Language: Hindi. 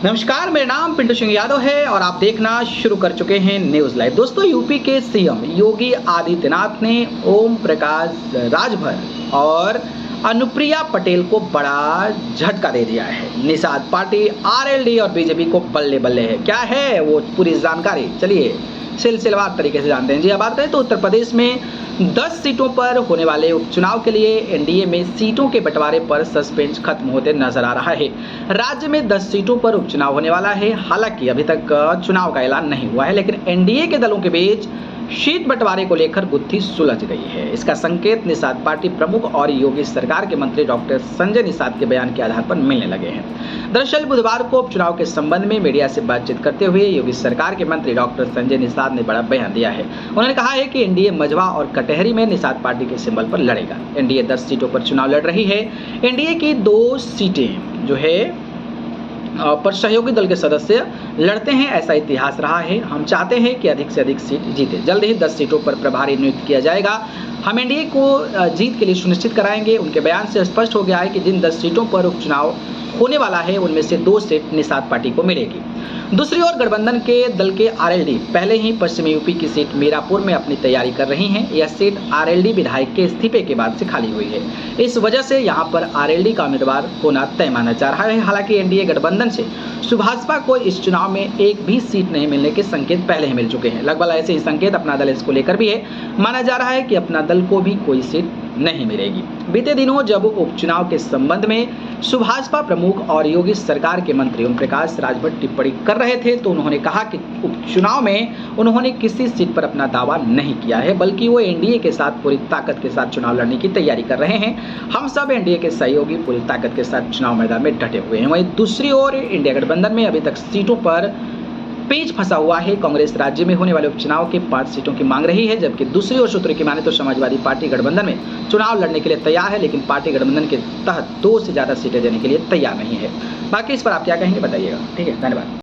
नमस्कार, मेरा नाम पिंटू सिंह यादव है और आप देखना शुरू कर चुके हैं न्यूज़ लाइव। दोस्तों, यूपी के सीएम योगी आदित्यनाथ ने ओम प्रकाश राजभर और अनुप्रिया पटेल को बड़ा झटका दे दिया है। निषाद पार्टी, आरएलडी और बीजेपी को बल्ले बल्ले है। क्या है वो पूरी जानकारी, चलिए सिलसिलेवार तरीके से जानते हैं। जी, अब बात करें तो उत्तर प्रदेश में 10 सीटों पर होने वाले उपचुनाव के लिए एनडीए में सीटों के बंटवारे पर सस्पेंस खत्म होते नजर आ रहा है। राज्य में 10 सीटों पर उपचुनाव होने वाला है। हालांकि अभी तक चुनाव का ऐलान नहीं हुआ है, लेकिन एनडीए के दलों के बीच सीट बंटवारे को लेकर गुत्थी सुलझ गई है। इसका संकेत निषाद पार्टी प्रमुख और योगी सरकार के मंत्री डॉक्टर संजय निषाद के बयान के आधार पर मिलने लगे हैं। दरअसल बुधवार को उपचुनाव के संबंध में मीडिया से बातचीत करते हुए योगी सरकार के मंत्री डॉक्टर संजय निषाद ने बड़ा बयान दिया है। उन्होंने कहा है कि एनडीए मझवा और कटहरी में निषाद पार्टी के सिंबल पर लड़ेगा। एनडीए 10 सीटों पर चुनाव लड़ रही है। एनडीए की 2 सीटें जो है पर सहयोगी दल के सदस्य लड़ते हैं, ऐसा इतिहास रहा है। हम चाहते हैं कि अधिक से अधिक सीट जीते। जल्द ही 10 सीटों पर प्रभारी नियुक्त किया जाएगा। हम एनडीए को जीत के लिए सुनिश्चित कराएंगे। उनके बयान से स्पष्ट हो गया है कि जिन 10 सीटों पर उपचुनाव होने वाला है उनमें से 2 सीट निषाद पार्टी को मिलेगी। दूसरी ओर गठबंधन के दल के आरएलडी पहले ही पश्चिमी यूपी की सीट मीरापुर में अपनी तैयारी कर रही हैं। यह सीट आरएलडी विधायक के इस्तीफे के बाद से खाली हुई है। इस वजह से यहां पर आरएलडी का उम्मीदवार होना तय माना जा रहा है। हालांकि एनडीए गठबंधन से सुभाषपा को इस चुनाव में एक भी सीट नहीं मिलने के संकेत पहले ही मिल चुके हैं। लगभग ऐसे ही संकेत अपना दल इसको लेकर भी है। माना जा रहा है कि अपना दल को भी कोई सीट नहीं मिलेगी। बीते दिनों जब उपचुनाव के संबंध में सुभाषपा प्रमुख और योगी सरकार के मंत्री ओम प्रकाश राजभर टिप्पणी कर रहे थे, तो उन्होंने कहा कि उपचुनाव में उन्होंने किसी सीट पर अपना दावा नहीं किया है, बल्कि वो एनडीए के साथ पूरी ताकत के साथ चुनाव लड़ने की तैयारी कर रहे हैं। हम सब एनडीए के सहयोगी पूरी ताकत के साथ चुनाव मैदान में डटे हुए हैं। वहीं दूसरी ओर इंडिया गठबंधन में अभी तक सीटों पर पेच फंसा हुआ है। कांग्रेस राज्य में होने वाले उपचुनाव के 5 सीटों की मांग रही है, जबकि दूसरी ओर सूत्रों की माने तो समाजवादी पार्टी गठबंधन में चुनाव लड़ने के लिए तैयार है, लेकिन पार्टी गठबंधन के तहत 2 से ज्यादा सीटें देने के लिए तैयार नहीं है। बाकी इस पर आप क्या कहेंगे बताइएगा। ठीक है, धन्यवाद।